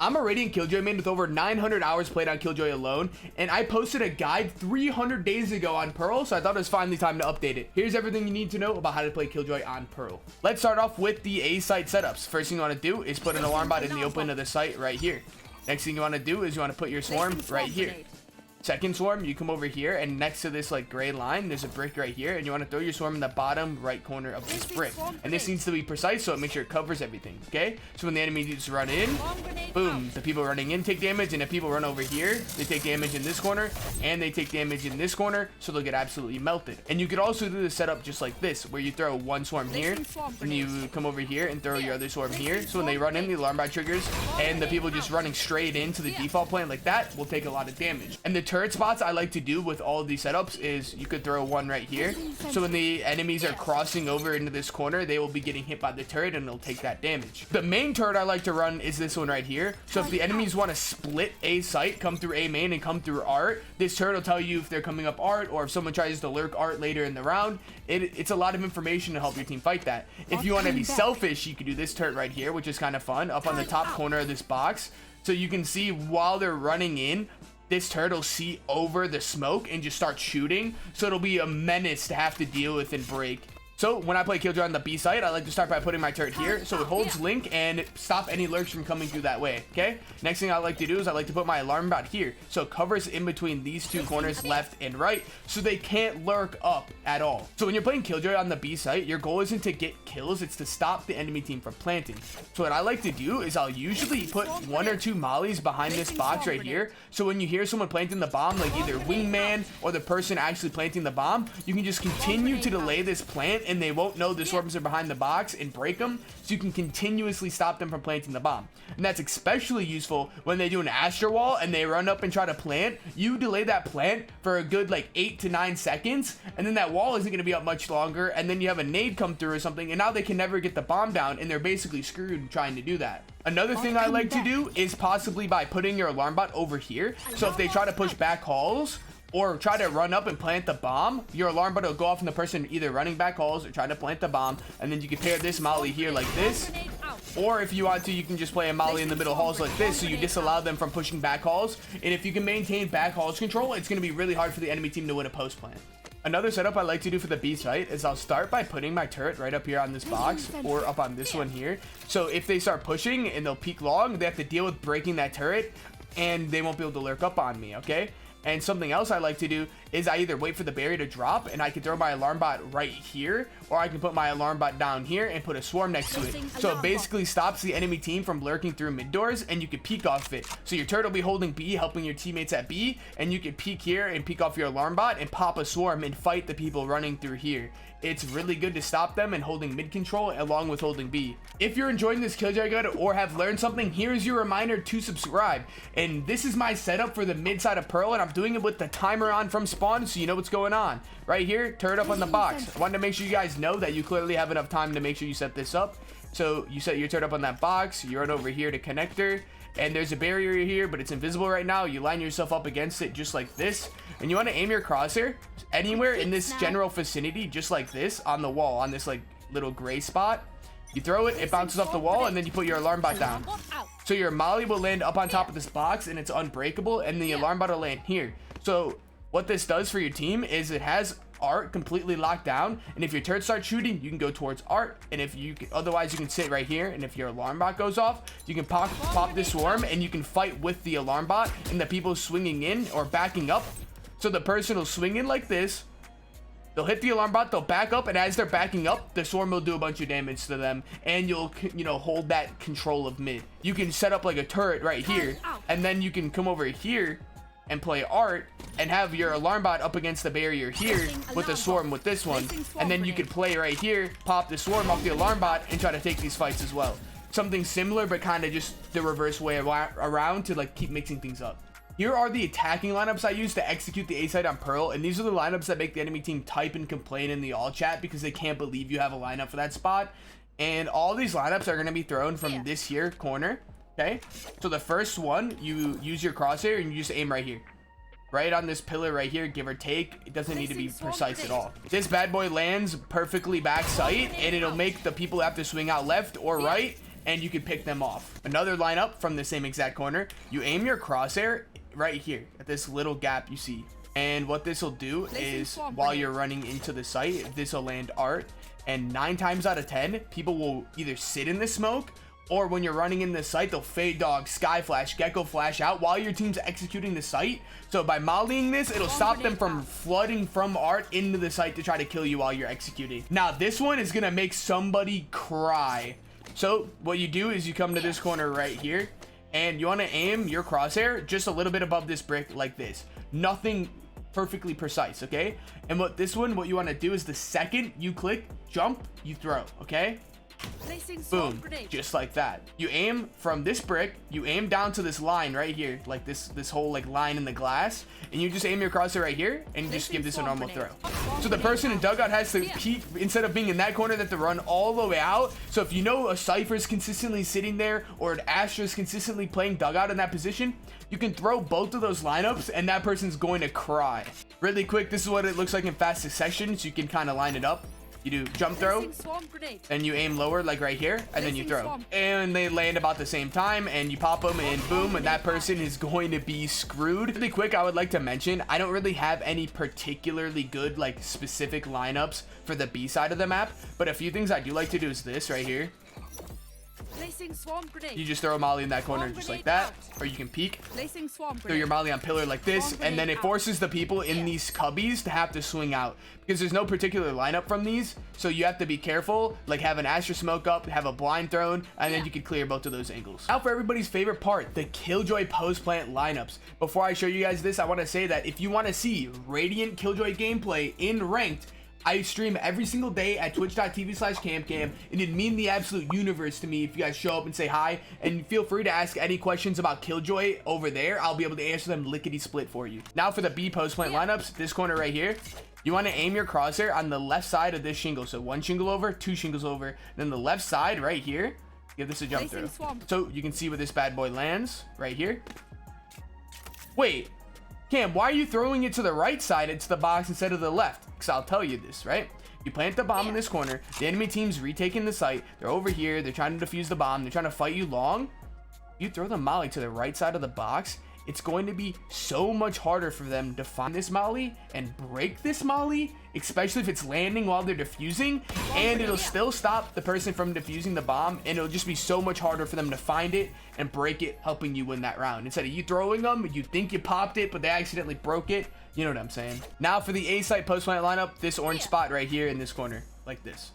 I'm a Radiant Killjoy main with over 900 hours played on Killjoy alone, and I posted a guide 300 days ago on Pearl, so I thought it was finally time to update it. Here's everything you need to know about how to play Killjoy on Pearl. Let's start off with the A site setups. First thing you want to do is put an alarm bot in the open of the site right here. Next thing you want to do is you want to put your swarm right here. Second swarm, you come over here, and next to this like gray line, there's a brick right here, and you want to throw your swarm in the bottom right corner of this brick. And this needs to be precise, so it makes sure it covers everything. Okay, so when the enemy just run in, boom, the people running in take damage, and if people run over here, they take damage in this corner, and they take damage in this corner, so they'll get absolutely melted. And you could also do the setup just like this, where you throw one swarm here, and you come over here and throw your other swarm here. So when they run in, the alarm bot triggers, and the people just running straight into the default plant like that will take a lot of damage. And the turret spots I like to do with all of these setups is you could throw one right here, so when the enemies are crossing over into this corner, they will be getting hit by the turret and they'll take that damage. The main turret I like to run is this one right here. So if the enemies want to split a site, come through A main and come through art, this turret will tell you if they're coming up art, or if someone tries to lurk art later in the round. It's a lot of information to help your team fight that. If you want to be selfish, you could do this turret right here, which is kind of fun, up on the top corner of this box, so you can see while they're running in, this turret will see over the smoke and just start shooting, so it'll be a menace to have to deal with and break. So when I play Killjoy on the B site, I like to start by putting my turret here, so it holds link and stop any lurks from coming through that way. Okay, next thing I like to do is I like to put my alarm bot here, so it covers in between these two corners, left and right, so they can't lurk up at all. So when you're playing Killjoy on the B site, your goal isn't to get kills, it's to stop the enemy team from planting. So what I like to do is I'll usually put 1 or 2 mollies behind this box right here, so when you hear someone planting the bomb, like either wingman or the person actually planting the bomb, you can just continue to delay this plant, and they won't know the swarms are behind the box and break them, so you can continuously stop them from planting the bomb. And that's especially useful when they do an astro wall and they run up and try to plant. You delay that plant for a good like 8 to 9 seconds, and then that wall isn't going to be up much longer, and then you have a nade come through or something, and now they can never get the bomb down, and they're basically screwed trying to do that. Another thing I like to do is possibly by putting your alarm bot over here, so if they try to push back halls or try to run up and plant the bomb, your alarm bot will go off on the person either running back halls or trying to plant the bomb, and then you can pair this molly here like this, or if you want to, you can just play a molly in the middle halls like this, so you disallow them from pushing back halls. And if you can maintain back halls control, it's going to be really hard for the enemy team to win a post plant. Another setup I like to do for the B site is I'll start by putting my turret right up here on this box or up on this one here. So if they start pushing and they'll peek long, they have to deal with breaking that turret, and they won't be able to lurk up on me, okay? And something else I like to do is I either wait for the barrier to drop and I can throw my alarm bot right here, or I can put my alarm bot down here and put a swarm next to it. So it basically stops the enemy team from lurking through mid doors, and you can peek off it. So your turret will be holding B, helping your teammates at B, and you can peek here and peek off your alarm bot and pop a swarm and fight the people running through here. It's really good to stop them and holding mid control along with holding B. If you're enjoying this Killjoy guide or have learned something, here's your reminder to subscribe. And this is my setup for the mid side of Pearl, and I'm doing it with the timer on from spawn, so you know what's going on. Right here, turret up on the box. I wanted to make sure you guys know that you clearly have enough time to make sure you set this up. So you set your turret up on that box, you run over here to connector, and there's a barrier here, but it's invisible right now. You line yourself up against it just like this, and you want to aim your crosshair anywhere in this general vicinity, just like this, on the wall, on this like little gray spot. You throw it, it bounces off the wall, and then you put your alarm bot down. So your molly will land up on top of this box, and it's unbreakable, and the alarm bot will land here. So what this does for your team is it has art completely locked down, and if your turret starts shooting, you can go towards art, and if you otherwise you can sit right here, and if your alarm bot goes off, you can pop this swarm, and you can fight with the alarm bot and the people swinging in or backing up. So the person will swing in like this, they'll hit the alarm bot, they'll back up, and as they're backing up, the swarm will do a bunch of damage to them, and you'll hold that control of mid. You can set up like a turret right here, and then you can come over here and play art and have your alarm bot up against the barrier here with a swarm with this one, and then you could play right here, pop the swarm off the alarm bot, and try to take these fights as well. Something similar, but kind of just the reverse way around to like keep mixing things up. Here are the attacking lineups I use to execute the A site on Pearl, and these are the lineups that make the enemy team type and complain in the all chat because they can't believe you have a lineup for that spot. And all these lineups are going to be thrown from this here corner. Okay, so the first one, you use your crosshair and you just aim right here, right on this pillar right here, give or take. It doesn't need to be precise at all. This bad boy lands perfectly back sight, and it'll make the people have to swing out left or right, and you can pick them off. Another lineup from the same exact corner, you aim your crosshair right here at this little gap you see. And what this will do is while you're running into the site, this will land art. And 9 times out of 10, people will either sit in the smoke, or when you're running in the site, they'll fade dog, sky flash, gecko flash out while your team's executing the site. So by mollying this, it'll stop them from flooding from art into the site to try to kill you while you're executing. Now, this one is going to make somebody cry. So what you do is you come to this corner right here, and you want to aim your crosshair just a little bit above this brick like this. Nothing perfectly precise, okay? And what you want to do is the second you click jump, you throw, okay? Boom, just like that. You aim from this brick, you aim down to this line right here, like this whole like line in the glass, and you just aim your crosshair right here and just give this a normal throw. So the person in dugout has to keep, instead of being in that corner, they have to run all the way out. So if you know a Cypher is consistently sitting there, or an Astra is consistently playing dugout in that position, you can throw both of those lineups and that person's going to cry. Really quick, this is what it looks like in fast succession, so you can kind of line it up. You do jump throw, and you aim lower like right here, and then you throw. And they land about the same time, and you pop them, and boom, and that person is going to be screwed. Really quick, I would like to mention, I don't really have any particularly good, like, specific lineups for the B side of the map, but a few things I do like to do is this right here. You just throw a molly in that corner just like that, or you can peek, throw your molly on pillar like this, and then it forces the people in these cubbies to have to swing out, because there's no particular lineup from these, so you have to be careful, like have an Astra smoke up, have a blind thrown, and then you can clear both of those angles. Now for everybody's favorite part, the Killjoy post plant lineups. Before I show you guys this, I want to say that if you want to see Radiant Killjoy gameplay in ranked, I stream every single day at twitch.tv/CaMbCaMb, and it'd mean the absolute universe to me if you guys show up and say hi, and feel free to ask any questions about Killjoy over there. I'll be able to answer them lickety split for you. Now for the B post plant lineups, this corner right here, you want to aim your crosshair on the left side of this shingle. So 1 shingle over, 2 shingles over, then the left side right here, give this a jump through. So you can see where this bad boy lands right here. Wait, Cam, why are you throwing it to the right side into the box instead of the left? Because I'll tell you this, right? You plant the bomb in this corner, the enemy team's retaking the site, they're over here, they're trying to defuse the bomb, they're trying to fight you long. You throw the molly to the right side of the box, it's going to be so much harder for them to find this molly and break this molly, especially if it's landing while they're defusing, and it'll still stop the person from defusing the bomb, and it'll just be so much harder for them to find it and break it, helping you win that round. Instead of you throwing them, you think you popped it, but they accidentally broke it. You know what I'm saying? Now for the A site post plant lineup, this orange spot right here in this corner, like this.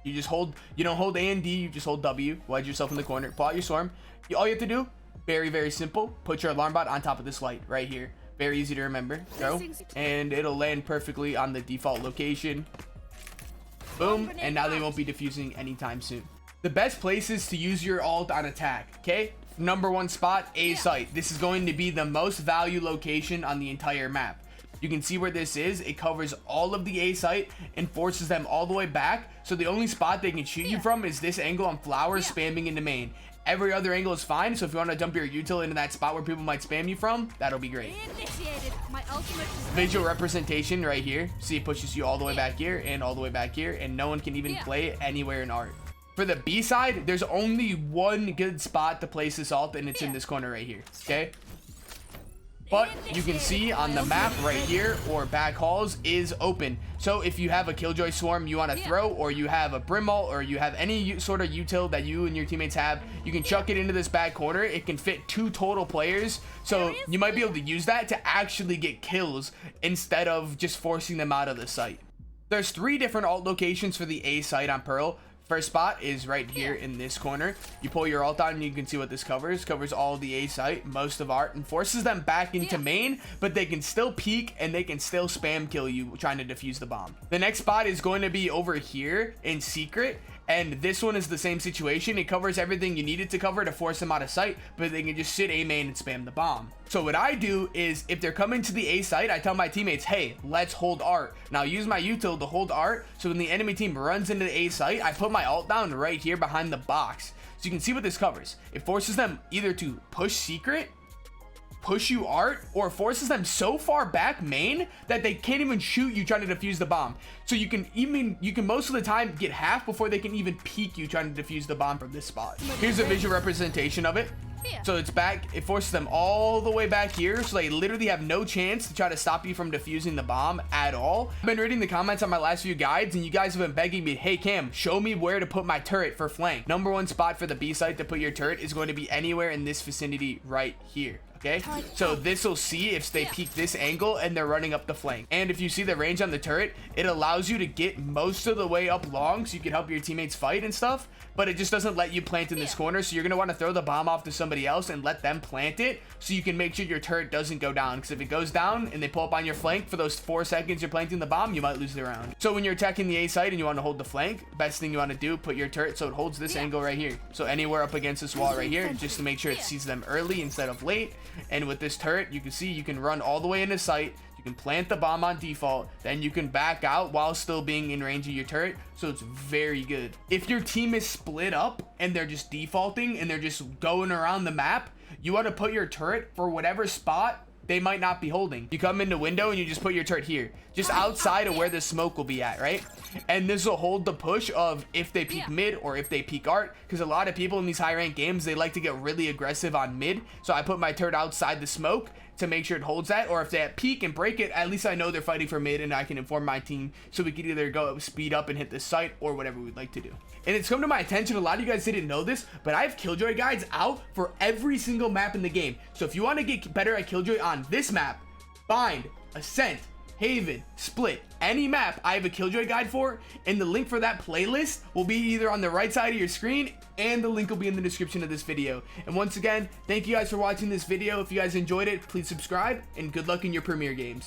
You just hold, you don't hold A and D, you just hold W, wedge yourself in the corner, pull out your swarm. All you have to do, very simple, put your alarm bot on top of this light right here. Very easy to remember. Throw, and it'll land perfectly on the default location. Boom, and now they won't be defusing anytime soon. The best places to use your ult on attack, okay? Number 1 spot, A site. This is going to be the most value location on the entire map. You can see where this is. It covers all of the A site and forces them all the way back. So the only spot they can shoot you from is this angle on flowers spamming into main. Every other angle is fine. So if you want to dump your util into that spot where people might spam you from, that'll be great. Visual representation right here. See, it pushes you all the way back here and all the way back here, and no one can even play it anywhere in art. For the B side, there's only one good spot to place this ult, and it's in this corner right here, okay? But you can see on the map right here, or back halls is open. So if you have a Killjoy swarm you want to throw, or you have a Brim ult, or you have any sort of util that you and your teammates have, you can chuck it into this back corner. It can fit 2 total players, so you might be able to use that to actually get kills instead of just forcing them out of the site. There's 3 different ult locations for the A site on Pearl. First spot is right here in this corner. You pull your ult on and you can see what this covers. Covers all the A site, most of art, and forces them back into main, but they can still peek and they can still spam kill you trying to defuse the bomb. The next spot is going to be over here in secret, and this one is the same situation. It covers everything you need it to cover to force them out of sight, but they can just sit A main and spam the bomb. So what I do is, if they're coming to the A site, I tell my teammates, hey, let's hold art. Now use my util to hold art, so when the enemy team runs into the A site, I put my ult down right here behind the box. So you can see what this covers. It forces them either to push secret, push you art or forces them so far back main that they can't even shoot you trying to defuse the bomb. So you can most of the time get half before they can even peek you trying to defuse the bomb from this spot. Here's a visual representation of it. So it's back, it forces them all the way back here, so they literally have no chance to try to stop you from defusing the bomb at all. I've been reading the comments on my last few guides, and you guys have been begging me, hey Cam, show me where to put my turret for flank. Number one spot for the B site to put your turret is going to be anywhere in this vicinity right here. Okay, so this will see if they peek this angle and they're running up the flank. And if you see the range on the turret, it allows you to get most of the way up long so you can help your teammates fight and stuff, but it just doesn't let you plant in this corner. So you're gonna want to throw the bomb off to somebody else and let them plant it so you can make sure your turret doesn't go down, because if it goes down and they pull up on your flank for those 4 seconds you're planting the bomb, you might lose the round. So when you're attacking the A site and you want to hold the flank, best thing you want to do, put your turret so it holds this angle right here, so anywhere up against this wall right here, just to make sure it sees them early instead of late. And with this turret, you can see you can run all the way into sight, you can plant the bomb on default, then you can back out while still being in range of your turret. So it's very good. If your team is split up and they're just defaulting and they're just going around the map, you want to put your turret for whatever spot they might not be holding. You come into window and you just put your turret here, just outside of where the smoke will be at, right? And this will hold the push of if they peek mid or if they peek art, because a lot of people in these high ranked games, they like to get really aggressive on mid. So I put my turret outside the smoke to make sure it holds that, or if they peek and break it, at least I know they're fighting for mid and I can inform my team so we could either go speed up and hit the site or whatever we'd like to do. And it's come to my attention, a lot of you guys didn't know this, but I have Killjoy guides out for every single map in the game. So if you want to get better at Killjoy on this map, Bind, Ascent, Haven, Split, any map I have a Killjoy guide for, and the link for that playlist will be either on the right side of your screen, and the link will be in the description of this video. And once again, thank you guys for watching this video. If you guys enjoyed it, please subscribe, and good luck in your Premier games.